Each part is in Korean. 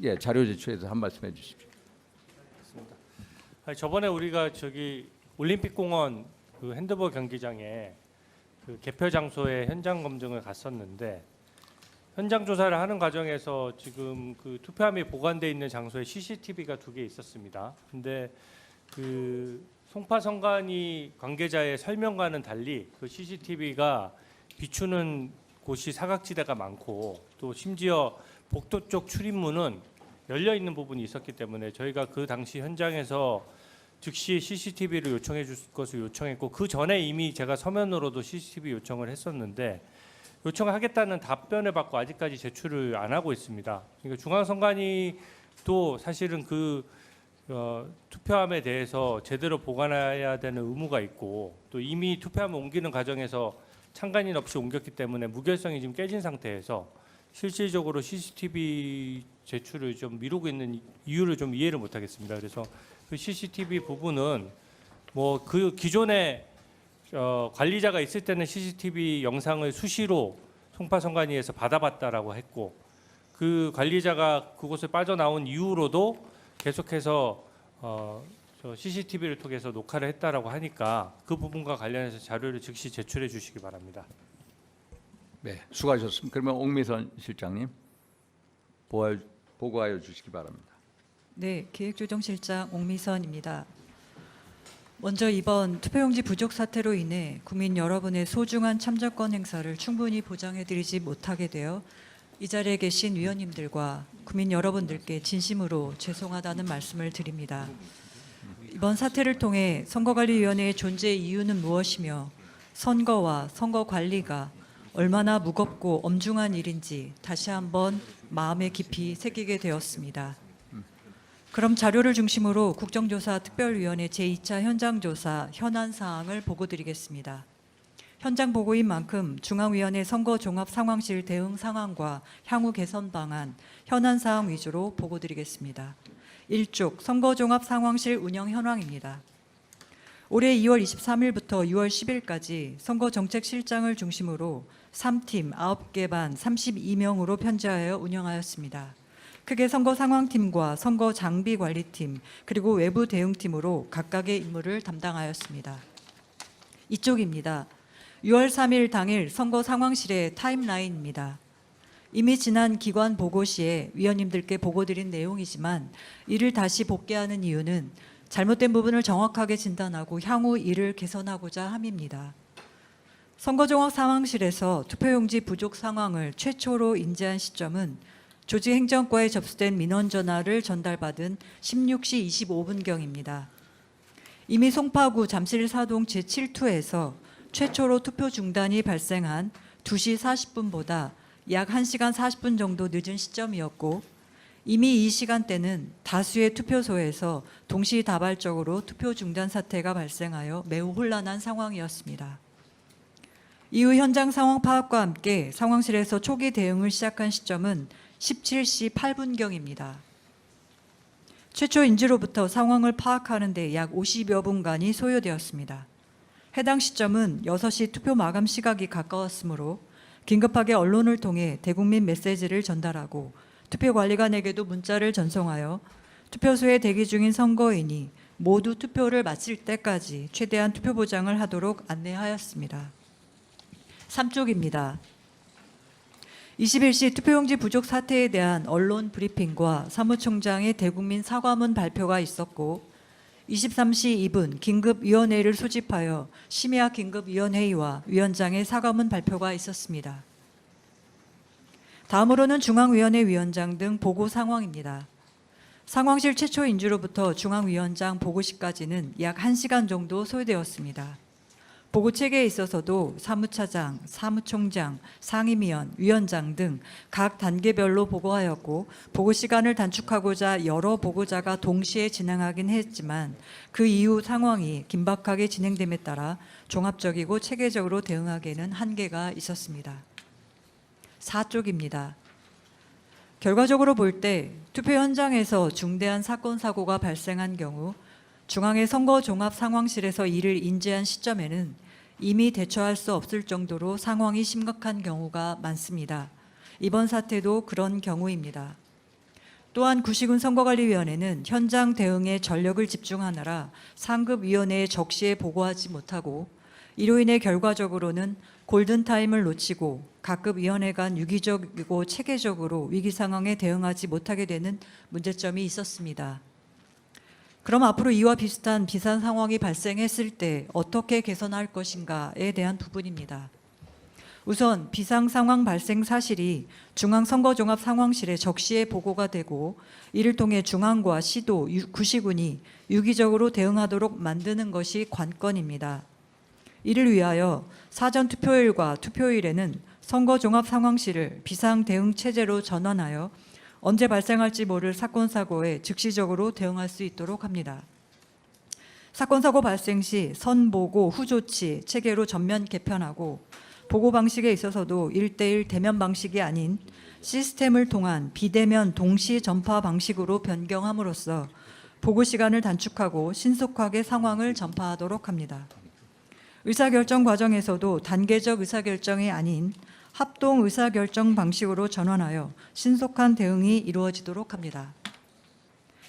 예, 자료 제출해서 한 말씀 해주십시오. 아니, 저번에 우리가 올림픽공원 그 핸드볼 경기장에 그 개표 장소에 현장 검증을 갔었는데 현장 조사를 하는 과정에서 지금 그 투표함이 보관돼 있는 장소에 CCTV가 2개 있었습니다. 근데 그 송파 선관위 관계자의 설명과는 달리 그 CCTV가 비추는 곳이 사각지대가 많고 또 심지어 복도 쪽 출입문은 열려 있는 부분이 있었기 때문에 저희가 그 당시 현장에서 즉시 CCTV를 요청해 줄 것을 요청했고 그 전에 이미 제가 서면으로도 CCTV 요청을 했었는데 요청을 하겠다는 답변을 받고 아직까지 제출을 안 하고 있습니다. 그러니까 중앙선관위도 사실은 그 투표함에 대해서 제대로 보관해야 되는 의무가 있고 또 이미 투표함을 옮기는 과정에서 참관인 없이 옮겼기 때문에 무결성이 지금 깨진 상태에서 실질적으로 CCTV 제출을 좀 미루고 있는 이유를 좀 이해를 못하겠습니다. 그래서 그 CCTV 부분은 뭐 그 기존에 관리자가 있을 때는 CCTV 영상을 수시로 송파 선관위에서 받아봤다라고 했고 그 관리자가 그곳을 빠져나온 이후로도 계속해서 CCTV를 통해서 녹화를 했다라고 하니까 그 부분과 관련해서 자료를 즉시 제출해 주시기 바랍니다. 네, 수고하셨습니다. 그러면 옥미선 실장님 보고하여 주시기 바랍니다. 네, 기획조정실장 옥미선입니다. 먼저 이번 투표용지 부족 사태로 인해 국민 여러분의 소중한 참정권 행사를 충분히 보장해드리지 못하게 되어 이 자리에 계신 위원님들과 국민 여러분들께 진심으로 죄송하다는 말씀을 드립니다. 이번 사태를 통해 선거관리위원회의 존재 이유는 무엇이며 선거와 선거관리가 얼마나 무겁고 엄중한 일인지 다시 한번 마음에 깊이 새기게 되었습니다. 그럼 자료를 중심으로 국정조사 특별위원회 제2차 현장조사 현안 사항을 보고드리겠습니다. 현장 보고인 만큼 중앙위원회 선거종합상황실 대응 상황과 향후 개선 방안, 현안 사항 위주로 보고드리겠습니다. 1쪽 선거종합상황실 운영 현황입니다. 올해 2월 23일부터 6월 10일까지 선거정책실장을 중심으로 3팀 9개 반 32명으로 편제하여 운영하였습니다. 크게 선거상황팀과 선거장비관리팀 그리고 외부 대응팀으로 각각의 임무를 담당하였습니다. 이쪽입니다. 6월 3일 당일 선거상황실의 타임라인입니다. 이미 지난 기관 보고 시에 위원님들께 보고드린 내용이지만 이를 다시 복귀하는 이유는 잘못된 부분을 정확하게 진단하고 향후 이를 개선하고자 함입니다. 선거종합상황실에서 투표용지 부족 상황을 최초로 인지한 시점은 조직행정과에 접수된 민원 전화를 전달받은 16시 25분경입니다. 이미 송파구 잠실사동 제7투에서 최초로 투표 중단이 발생한 2시 40분보다 약 1시간 40분 정도 늦은 시점이었고 이미 이 시간대는 다수의 투표소에서 동시다발적으로 투표 중단 사태가 발생하여 매우 혼란한 상황이었습니다. 이후 현장 상황 파악과 함께 상황실에서 초기 대응을 시작한 시점은 17시 8분경입니다. 최초 인지로부터 상황을 파악하는 데 약 50여 분간이 소요되었습니다. 해당 시점은 6시 투표 마감 시각이 가까웠으므로 긴급하게 언론을 통해 대국민 메시지를 전달하고 투표관리관에게도 문자를 전송하여 투표소에 대기 중인 선거인이 모두 투표를 마칠 때까지 최대한 투표 보장을 하도록 안내하였습니다. 3쪽입니다. 21시 투표용지 부족 사태에 대한 언론 브리핑과 사무총장의 대국민 사과문 발표가 있었고 23시 2분 긴급위원회를 소집하여 심야 긴급위원회의와 위원장의 사과문 발표가 있었습니다. 다음으로는 중앙위원회 위원장 등 보고 상황입니다. 상황실 최초 인주로부터 중앙위원장 보고시까지는 약 1시간 정도 소요되었습니다. 보고 체계에 있어서도 사무차장, 사무총장, 상임위원, 위원장 등 각 단계별로 보고하였고 보고 시간을 단축하고자 여러 보고자가 동시에 진행하긴 했지만 그 이후 상황이 긴박하게 진행됨에 따라 종합적이고 체계적으로 대응하기에는 한계가 있었습니다. 4쪽입니다. 결과적으로 볼 때 투표 현장에서 중대한 사건 사고가 발생한 경우 중앙의 선거종합상황실에서 이를 인지한 시점에는 이미 대처할 수 없을 정도로 상황이 심각한 경우가 많습니다. 이번 사태도 그런 경우입니다. 또한 구시군 선거관리위원회는 현장 대응에 전력을 집중하느라 상급위원회에 적시에 보고하지 못하고 이로 인해 결과적으로는 골든타임을 놓치고 각급 위원회 간 유기적이고 체계적으로 위기 상황에 대응하지 못하게 되는 문제점이 있었습니다. 그럼 앞으로 이와 비슷한 비상 상황이 발생했을 때 어떻게 개선할 것인가에 대한 부분입니다. 우선 비상 상황 발생 사실이 중앙선거종합상황실에 적시에 보고가 되고 이를 통해 중앙과 시도, 구시군이 유기적으로 대응하도록 만드는 것이 관건입니다. 이를 위하여 사전 투표일과 투표일에는 선거종합상황실을 비상대응체제로 전환하여 언제 발생할지 모를 사건, 사고에 즉시적으로 대응할 수 있도록 합니다. 사건, 사고 발생 시 선보고, 후조치 체계로 전면 개편하고 보고 방식에 있어서도 1:1 대면 방식이 아닌 시스템을 통한 비대면 동시 전파 방식으로 변경함으로써 보고 시간을 단축하고 신속하게 상황을 전파하도록 합니다. 의사결정 과정에서도 단계적 의사결정이 아닌 합동 의사결정 방식으로 전환하여 신속한 대응이 이루어지도록 합니다.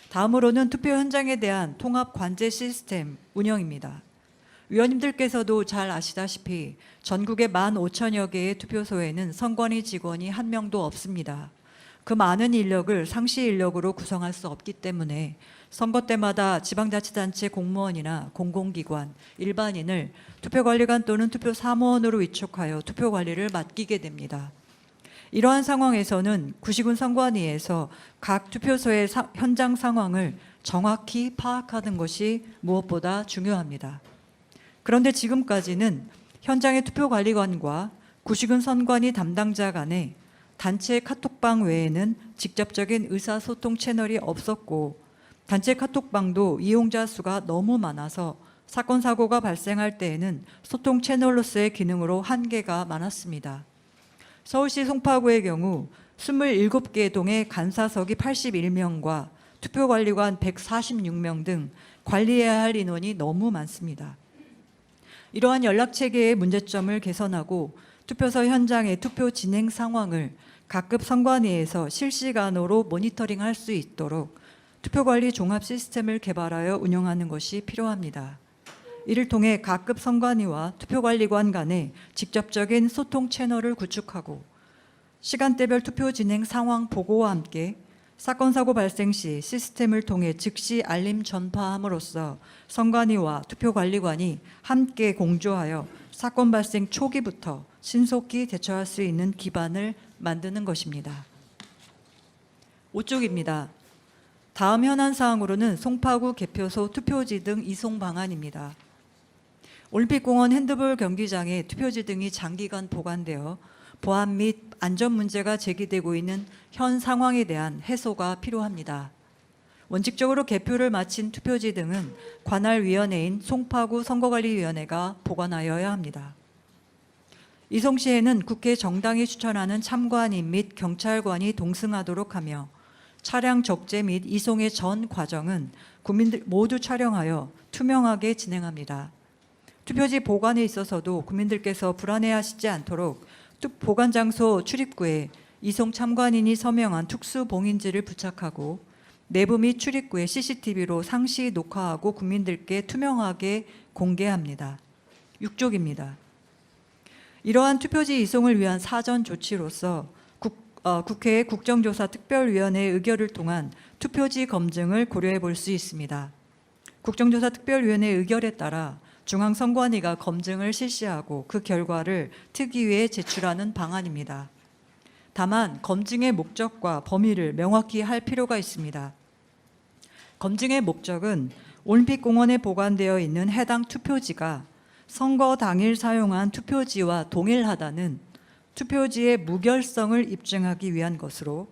다음으로는 투표 현장에 대한 통합 관제 시스템 운영입니다. 위원님들께서도 잘 아시다시피 전국의 15,000여 개의 투표소에는 선관위 직원이 한 명도 없습니다. 그 많은 인력을 상시 인력으로 구성할 수 없기 때문에 선거 때마다 지방자치단체 공무원이나 공공기관, 일반인을 투표관리관 또는 투표사무원으로 위촉하여 투표관리를 맡기게 됩니다. 이러한 상황에서는 구시군 선관위에서 각 투표소의 현장 상황을 정확히 파악하는 것이 무엇보다 중요합니다. 그런데 지금까지는 현장의 투표관리관과 구시군 선관위 담당자 간에 단체 카톡방 외에는 직접적인 의사소통 채널이 없었고 단체 카톡방도 이용자 수가 너무 많아서 사건, 사고가 발생할 때에는 소통 채널로서의 기능으로 한계가 많았습니다. 서울시 송파구의 경우 27개 동의 간사석이 81명과 투표관리관 146명 등 관리해야 할 인원이 너무 많습니다. 이러한 연락체계의 문제점을 개선하고 투표소 현장의 투표 진행 상황을 각급 선관위에서 실시간으로 모니터링할 수 있도록 투표관리 종합 시스템을 개발하여 운영하는 것이 필요합니다. 이를 통해 각급 선관위와 투표관리관 간의 직접적인 소통 채널을 구축하고 시간대별 투표 진행 상황 보고와 함께 사건, 사고 발생 시 시스템을 통해 즉시 알림 전파함으로써 선관위와 투표관리관이 함께 공조하여 사건 발생 초기부터 신속히 대처할 수 있는 기반을 만드는 것입니다. 5쪽입니다. 다음 현안 사항으로는 송파구 개표소 투표지 등 이송 방안입니다. 올림픽공원 핸드볼 경기장에 투표지 등이 장기간 보관되어 보안 및 안전 문제가 제기되고 있는 현 상황에 대한 해소가 필요합니다. 원칙적으로 개표를 마친 투표지 등은 관할 위원회인 송파구 선거관리위원회가 보관하여야 합니다. 이송 시에는 국회 정당이 추천하는 참관인 및 경찰관이 동승하도록 하며 차량 적재 및 이송의 전 과정은 국민들 모두 촬영하여 투명하게 진행합니다. 투표지 보관에 있어서도 국민들께서 불안해하시지 않도록 보관 장소 출입구에 이송 참관인이 서명한 특수 봉인지를 부착하고 내부 및 출입구에 CCTV로 상시 녹화하고 국민들께 투명하게 공개합니다. 6쪽입니다. 이러한 투표지 이송을 위한 사전 조치로서 국회 국정조사 특별위원회의 의결을 통한 투표지 검증을 고려해 볼 수 있습니다. 국정조사 특별위원회의 의결에 따라 중앙선관위가 검증을 실시하고 그 결과를 특위에 제출하는 방안입니다. 다만 검증의 목적과 범위를 명확히 할 필요가 있습니다. 검증의 목적은 올림픽공원에 보관되어 있는 해당 투표지가 선거 당일 사용한 투표지와 동일하다는 투표지의 무결성을 입증하기 위한 것으로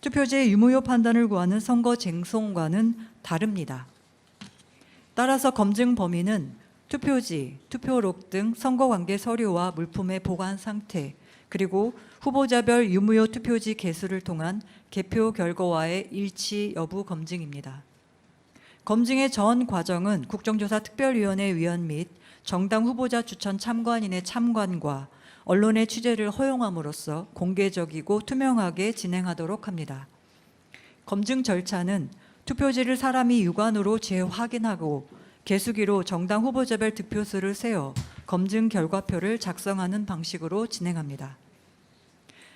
투표지의 유무효 판단을 구하는 선거 쟁송과는 다릅니다. 따라서 검증 범위는 투표지, 투표록 등 선거관계 서류와 물품의 보관 상태, 그리고 후보자별 유무효 투표지 개수를 통한 개표 결과와의 일치 여부 검증입니다. 검증의 전 과정은 국정조사 특별위원회 위원 및 정당 후보자 추천 참관인의 참관과 언론의 취재를 허용함으로써 공개적이고 투명하게 진행하도록 합니다. 검증 절차는 투표지를 사람이 육안으로 재확인하고 개수기로 정당 후보자별 득표수를 세어 검증 결과표를 작성하는 방식으로 진행합니다.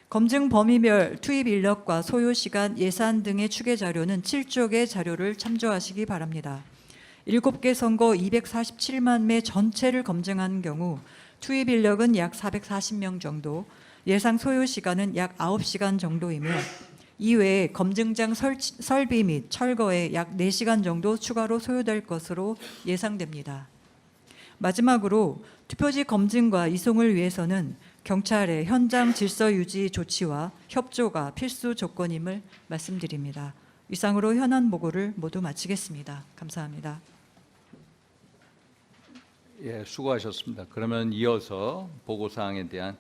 검증 범위별 투입 인력과 소요 시간, 예산 등의 추계 자료는 7쪽의 자료를 참조하시기 바랍니다. 7개 선거 247만 매 전체를 검증한 경우 투입 인력은 약 440명 정도, 예상 소요 시간은 약 9시간 정도이며 이외에 검증장 설비 및 철거에 약 4시간 정도 추가로 소요될 것으로 예상됩니다. 마지막으로 투표지 검증과 이송을 위해서는 경찰의 현장 질서 유지 조치와 협조가 필수 조건임을 말씀드립니다. 이상으로 현안 보고를 모두 마치겠습니다. 감사합니다. 예, 수고하셨습니다. 그러면 이어서 보고 사항에 대한